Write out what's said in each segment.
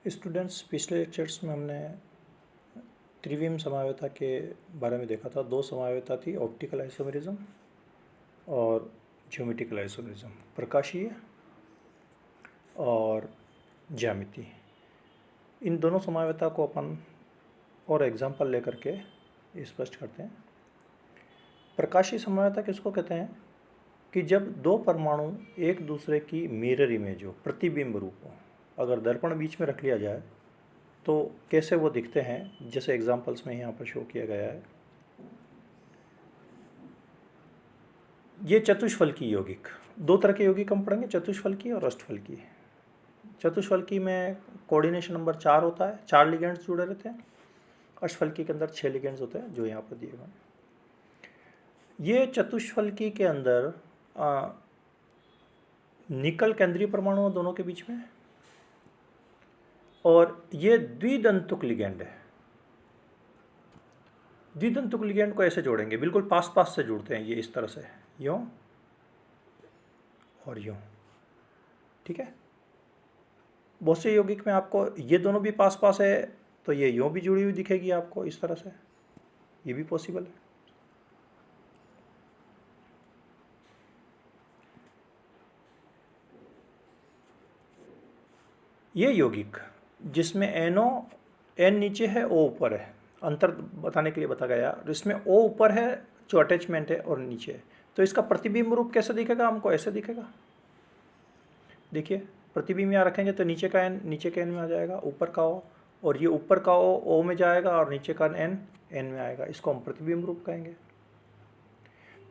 Students, पिछले lectures में हमने त्रिविम समावेता के बारे में देखा था। दो समावेता थी, ऑप्टिकल आइसोमेरिज्म और ज्योमेट्रिकल आइसोमेरिज्म, प्रकाशीय और ज्यामिति। इन दोनों समावेता को अपन और एग्जाम्पल लेकर के स्पष्ट करते हैं। प्रकाशीय समावेता किसको कहते हैं कि जब दो परमाणु एक दूसरे की मिरर इमेज हो, प्रतिबिंब रूप हो, अगर दर्पण बीच में रख लिया जाए तो कैसे वो दिखते हैं, जैसे एग्जांपल्स में यहाँ पर शो किया गया है। ये चतुष्फलकी यौगिक, दो तरह के यौगिक हम पढ़ेंगे, चतुष्फलकी और अष्टफलकी। चतुष्फलकी में कोऑर्डिनेशन नंबर 4 होता है, 4 लिगेंड्स जुड़े रहते हैं। अष्टफलकी के अंदर 6 लिगेंड्स होते हैं, जो यहाँ पर दिए हुए। ये चतुष्फलकी के अंदर निकल केंद्रीय परमाणु दोनों के बीच में, और ये द्विदंतुक लिगेंड है। द्विदंतुक लिगेंड को ऐसे जोड़ेंगे, बिल्कुल पास पास से जुड़ते हैं ये, इस तरह से, यूं और यूं। ठीक है, बहुत से यौगिक में आपको ये दोनों भी पास पास है तो ये यूं भी जुड़ी हुई दिखेगी आपको, इस तरह से, ये भी पॉसिबल है। ये यौगिक जिसमें एन नीचे है, ओ ऊपर है, अंतर बताने के लिए बताया गया। इसमें ओ ऊपर है जो अटैचमेंट है और नीचे है, तो इसका प्रतिबिंब रूप कैसे दिखेगा हमको? ऐसे दिखेगा। देखिए, प्रतिबिंब यहाँ रखेंगे तो नीचे का एन नीचे के एन में आ जाएगा, ऊपर का ओ, और ये ऊपर का ओ में जाएगा और नीचे का एन में आएगा। इसको हम प्रतिबिंब रूप कहेंगे।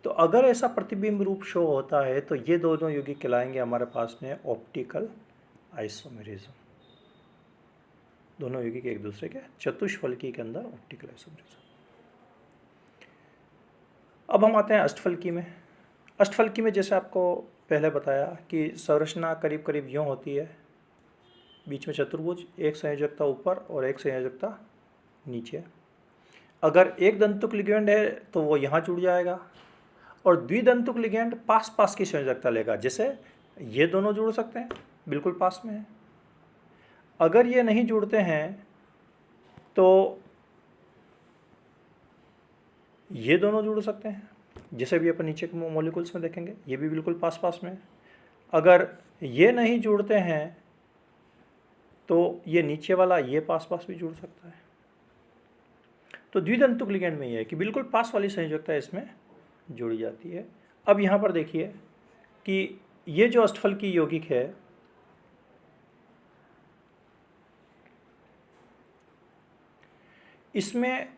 तो अगर ऐसा प्रतिबिंब रूप शो होता है तो ये दोनों यौगिक कहलाएंगे हमारे पास में ऑप्टिकल आइसोमेरिज्म। दोनों यौगिक एक दूसरे के चतुष्फलकी के अंदर ऑप्टिकल आइसोमेरिज्म। अब हम आते हैं अष्टफलकी में। अष्टफलकी में जैसे आपको पहले बताया कि संरचना करीब करीब यूँ होती है, बीच में चतुर्भुज, एक संयोजकता ऊपर और एक संयोजकता नीचे। अगर एक दंतुक लिगेंड है तो वो यहाँ जुड़ जाएगा, और द्विदंतुक लिगेंड पास पास की संयोजकता लेगा। जैसे ये दोनों जुड़ सकते हैं, बिल्कुल पास में है। अगर ये नहीं जुड़ते हैं तो ये दोनों जुड़ सकते हैं, जैसे भी अपन नीचे के मॉलिक्यूल्स में देखेंगे, ये भी बिल्कुल पास पास में है। अगर ये नहीं जुड़ते हैं तो ये नीचे वाला ये पास पास भी जुड़ सकता है। तो द्विदंतुक लिगेंड में ये है कि बिल्कुल पास वाली संयोजकता इसमें जोड़ी जाती है। अब यहाँ पर देखिए कि ये जो अष्टफलकी यौगिक है, इसमें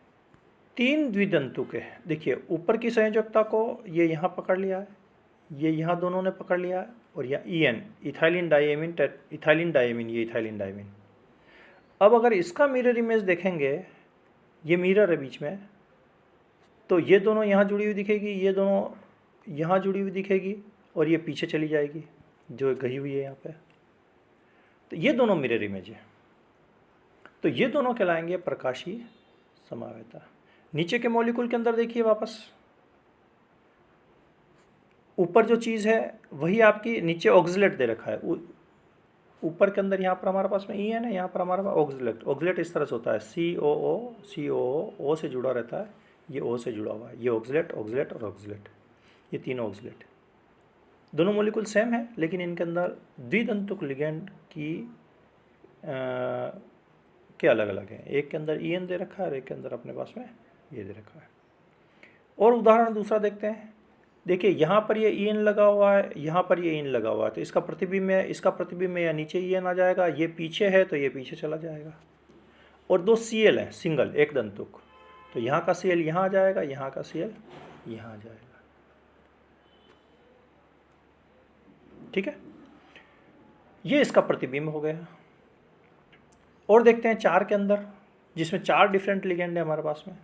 3 द्विदंतुक है। देखिए, ऊपर की संयोजकता को ये यहाँ पकड़ लिया है, ये यहाँ दोनों ने पकड़ लिया है, और यह EN, इथाइलिन डायमीन, ये इथाइलिन डायमीन। अब अगर इसका मिरर इमेज देखेंगे, ये मिरर है बीच में, तो ये दोनों यहाँ जुड़ी हुई दिखेगी, ये दोनों यहाँ जुड़ी हुई दिखेगी, और ये पीछे चली जाएगी जो गई हुई है यहाँ पे। तो ये दोनों मिरर इमेज है, तो ये दोनों कहलाएंगे प्रकाशीय समावेता। नीचे के मॉलिक्यूल के अंदर देखिए, वापस ऊपर जो चीज़ है वही आपकी नीचे ऑक्सिलेट दे रखा है। ऊपर के अंदर यहाँ पर हमारे पास में EN है, यहाँ पर हमारे पास ऑक्सिलेट इस तरह से होता है, COO, O से जुड़ा रहता है, ये O से जुड़ा हुआ है, ये ऑक्सिलेट और ऑक्सिलेट, ये तीनों ऑक्सिलेट। दोनों मॉलिक्यूल सेम है, लेकिन इनके अंदर द्विदंतुक लिगेंड के अलग अलग हैं। एक के अंदर EN दे रखा है और एक के अंदर अपने पास में ये दे रखा है। और उदाहरण दूसरा देखते हैं। देखिए, यहाँ पर ये EN लगा हुआ है, यहाँ पर ये EN लगा हुआ है, तो इसका प्रतिबिंब में या नीचे EN आ जाएगा, ये पीछे है तो ये पीछे चला जाएगा। और 2 Cl है, सिंगल, एक दंतुक, तो यहाँ का Cl यहाँ आ जाएगा, यहाँ का Cl यहाँ आ जाएगा। ठीक है, ये इसका प्रतिबिंब हो गया। और देखते हैं 4 के अंदर, जिसमें 4 डिफरेंट लिगेंड है हमारे पास में।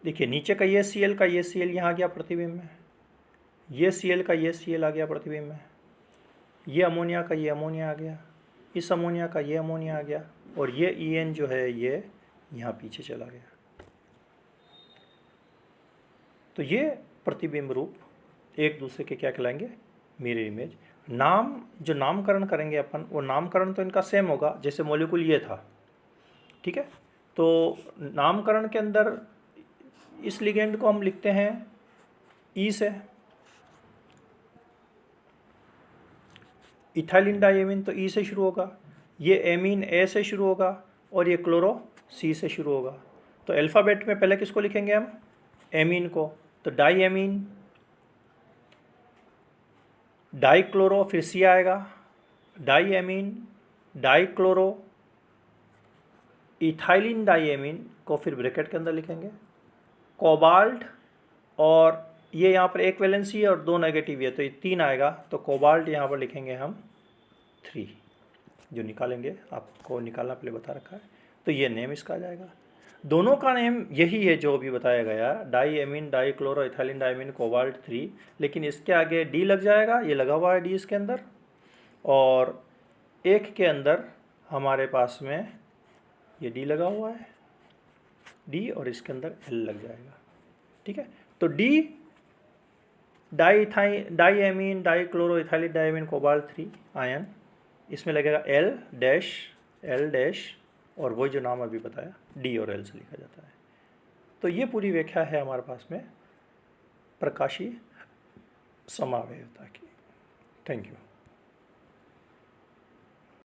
देखिए, नीचे का ये Cl का ये Cl यहाँ आ गया प्रतिबिंब में, ये Cl का ये Cl आ गया प्रतिबिंब में, ये अमोनिया का ये अमोनिया आ गया, इस अमोनिया का ये अमोनिया आ गया, और ये EN जो है ये यहाँ पीछे चला गया। तो ये प्रतिबिंब रूप एक दूसरे के क्या कहलाएंगे? Mirror image. नाम जो नामकरण करेंगे अपन, वो नामकरण तो इनका सेम होगा, जैसे मॉलिक्यूल ये था, ठीक है। तो नामकरण के अंदर इस लिगेंड को हम लिखते हैं ई से, इथाइलिन डाइएमीन तो ई से शुरू होगा, ये एमीन ए से शुरू होगा और ये क्लोरो सी से शुरू होगा। तो अल्फ़ाबेट में पहले किसको लिखेंगे हम, एमीन को, तो डाइएमीन, डाइक्लोरो, फिर सी आएगा, डाइएमीन, डाइक्लोरो, इथाइलिन डाइएमीन को फिर ब्रैकेट के अंदर लिखेंगे, कोबाल्ट, और ये यहाँ पर एक वैलेंसी है और 2 नेगेटिव है तो ये 3 आएगा, तो कोबाल्ट यहाँ पर लिखेंगे हम 3, जो निकालेंगे, आपको निकालना पहले बता रखा है। तो ये नेम इसका आ जाएगा। दोनों का नेम यही है जो अभी बताया गया, diamine, dichloro, ethylene diamine, cobalt 3, लेकिन इसके आगे डी लग जाएगा, ये लगा हुआ है डी इसके अंदर, और एक के अंदर हमारे पास में ये डी लगा हुआ है, डी, और इसके अंदर एल लग जाएगा, ठीक है। तो D diamine, dichloro, ethylene diamine, cobalt 3 ion, इसमें लगेगा एल डैश, और वही जो नाम अभी बताया डी और एल से लिखा जाता है। तो ये पूरी व्याख्या है हमारे पास में प्रकाशीय समावयवता की। Thank you.